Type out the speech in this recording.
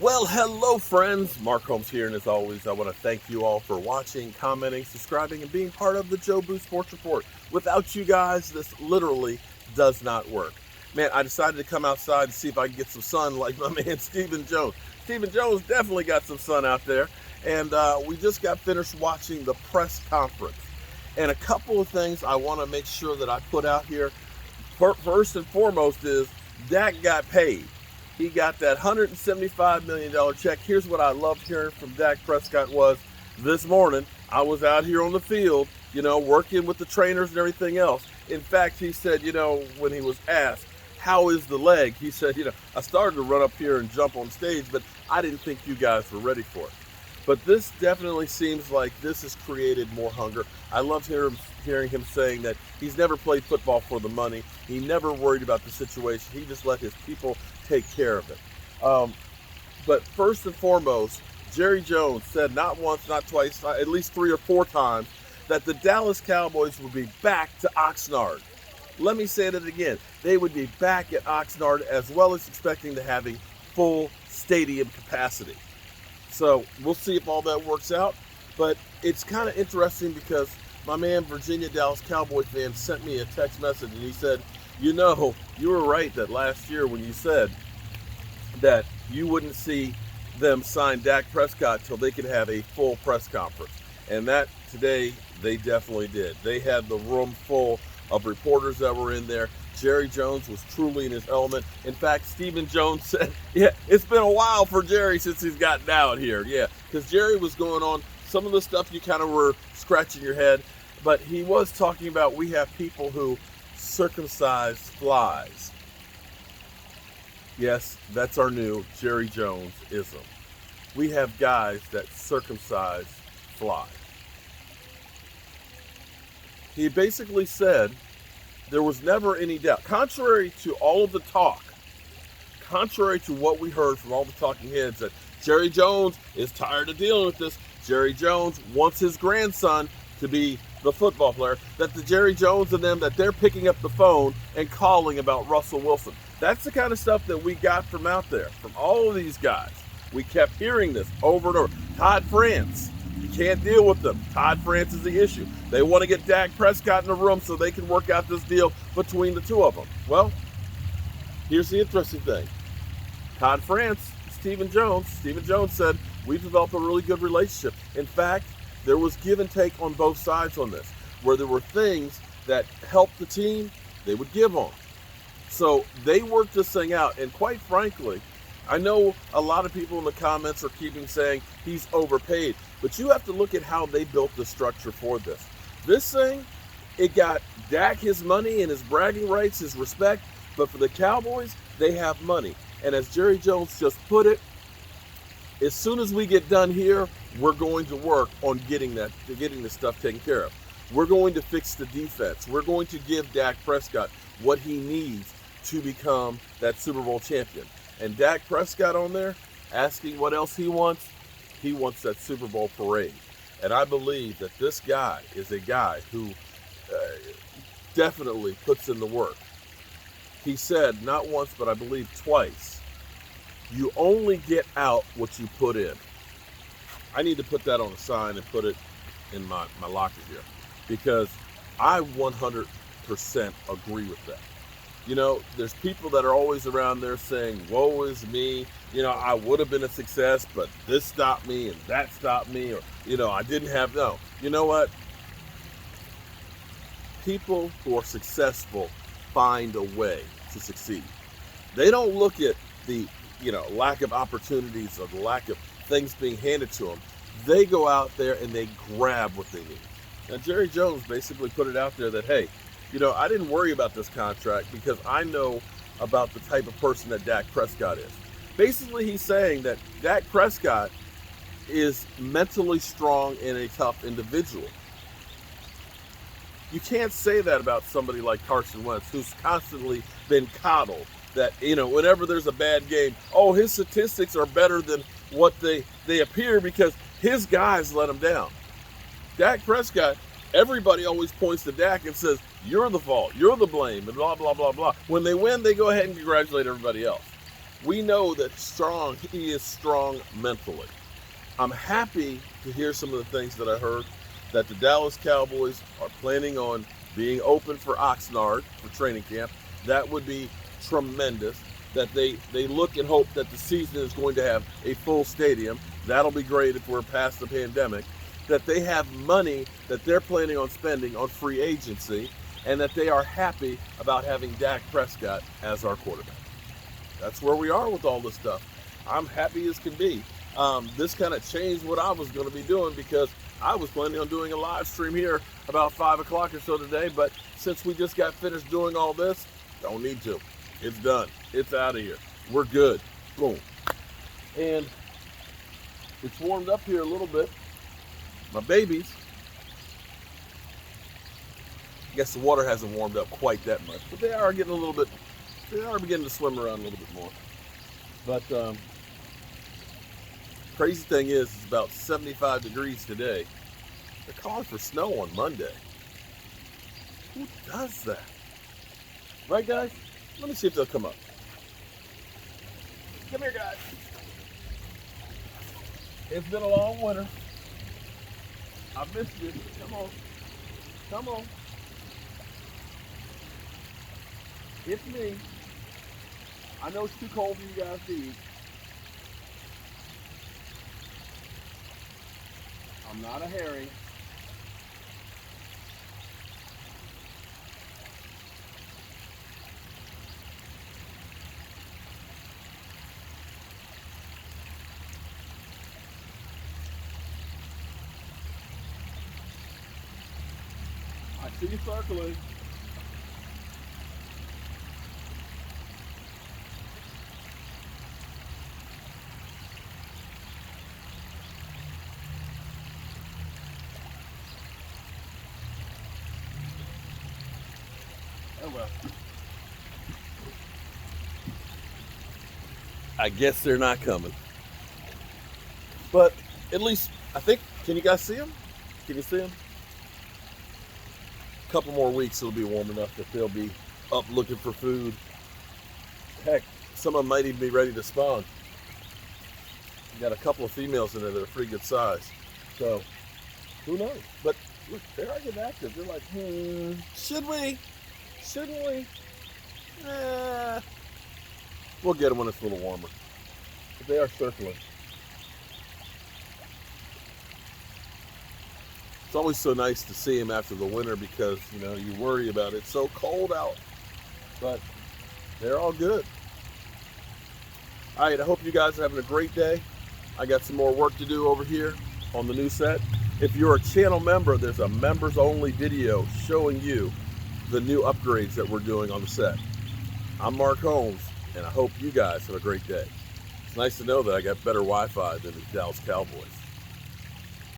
Well, hello, friends. Mark Holmes here, and as always, I want to thank you all for watching, commenting, subscribing, and being part of the Jobu Sports Report. Without you guys, this literally does not work. Man, I decided to come outside and see if I can get some sun like my man Stephen Jones. Stephen Jones definitely got some sun out there, and we just got finished watching the press conference. And a couple of things I want to make sure that I put out here. First and foremost is Dak got paid. He got that $175 million check. Here's what I loved hearing from Dak Prescott was this morning, I was out here on the field, working with the trainers and everything else. In fact, he said, when he was asked, how is the leg? He said, I started to run up here and jump on stage, but I didn't think you guys were ready for it. But this definitely seems like this has created more hunger. I loved hearing him saying that he's never played football for the money. He never worried about the situation. He just let his people take care of it. But first and foremost, Jerry Jones said not once, not twice, at least 3 or 4 times that the Dallas Cowboys would be back to Oxnard. Let me say that again. They would be back at Oxnard, as well as expecting to having full stadium capacity. So we'll see if all that works out. But it's kind of interesting because my man, Virginia Dallas Cowboy fan, sent me a text message and he said, you were right that last year when you said that you wouldn't see them sign Dak Prescott till they could have a full press conference. And that today they definitely did. They had the room full of reporters that were in there. Jerry Jones was truly in his element. In fact, Stephen Jones said, yeah, it's been a while for Jerry since he's gotten out here. Yeah, because Jerry was going on some of the stuff you kind of were scratching your head. But he was talking about we have people who circumcise flies. Yes, that's our new Jerry Jones-ism. We have guys that circumcise flies. He basically said there was never any doubt. Contrary to all of the talk, contrary to what we heard from all the talking heads, that Jerry Jones is tired of dealing with this. Jerry Jones wants his grandson to be the football player. That the Jerry Jones and them, that they're picking up the phone and calling about Russell Wilson. That's the kind of stuff that we got from out there, from all of these guys. We kept hearing this over and over. Todd France. You can't deal with them. Todd France is the issue. They want to get Dak Prescott in the room so they can work out this deal between the two of them. Well, here's the interesting thing. Todd France, Stephen Jones said, we've developed a really good relationship. In fact, there was give and take on both sides on this. Where there were things that helped the team, they would give on. So they worked this thing out. And quite frankly, I know a lot of people in the comments are keeping saying he's overpaid, but you have to look at how they built the structure for this. This thing, it got Dak his money and his bragging rights, his respect, but for the Cowboys, they have money. And as Jerry Jones just put it, as soon as we get done here, we're going to work on getting this stuff taken care of. We're going to fix the defense. We're going to give Dak Prescott what he needs to become that Super Bowl champion. And Dak Prescott on there, asking what else he wants that Super Bowl parade. And I believe that this guy is a guy who definitely puts in the work. He said, not once, but I believe twice, you only get out what you put in. I need to put that on a sign and put it in my locker here, because I 100% agree with that. There's people that are always around there saying, woe is me, I would have been a success, but this stopped me and that stopped me, or, I didn't have, no. You know what? People who are successful find a way to succeed. They don't look at the, lack of opportunities or the lack of things being handed to them. They go out there and they grab what they need. Now, Jerry Jones basically put it out there that, hey, I didn't worry about this contract because I know about the type of person that Dak Prescott is. Basically, he's saying that Dak Prescott is mentally strong and a tough individual. You can't say that about somebody like Carson Wentz, who's constantly been coddled. That, whenever there's a bad game, his statistics are better than what they appear because his guys let him down. Dak Prescott, everybody always points to Dak and says, you're the fault, you're the blame, and blah, blah, blah, blah. When they win, they go ahead and congratulate everybody else. We know that he is strong mentally. I'm happy to hear some of the things that I heard, that the Dallas Cowboys are planning on being open for Oxnard for training camp. That would be tremendous. That they look and hope that the season is going to have a full stadium. That'll be great if we're past the pandemic. That they have money that they're planning on spending on free agency, and that they are happy about having Dak Prescott as our quarterback. That's where we are with all this stuff. I'm happy as can be. This kind of changed what I was going to be doing, because I was planning on doing a live stream here about 5 o'clock or so today, but since we just got finished doing all this, don't need to. It's done. It's out of here. We're good. Boom. And it's warmed up here a little bit. My babies, I guess the water hasn't warmed up quite that much, but they are getting a little bit, they are beginning to swim around a little bit more. But crazy thing is, it's about 75 degrees today. They're calling for snow on Monday. Who does that? Right, guys? Let me see if they'll come up. Come here, guys. It's been a long winter. I missed you. Come on. Come on. It's me. I know it's too cold for you guys to eat. I'm not a herring. I see you circling. Oh well. I guess they're not coming. But at least, I think, can you guys see them? Can you see them? A couple more weeks, it'll be warm enough that they'll be up looking for food. Heck, some of them might even be ready to spawn. We got a couple of females in there that are pretty good size. So, who knows? But look, they're getting active. They're like, should we? Shouldn't we? We'll get them when it's a little warmer. But they are circling. It's always so nice to see them after the winter, because, you know, you worry about it. It's so cold out. But they're all good. All right, I hope you guys are having a great day. I got some more work to do over here on the new set. If you're a channel member, there's a members only video showing you the new upgrades that we're doing on the set. I'm Mark Holmes, and I hope you guys have a great day. It's nice to know that I got better Wi-Fi than the Dallas Cowboys.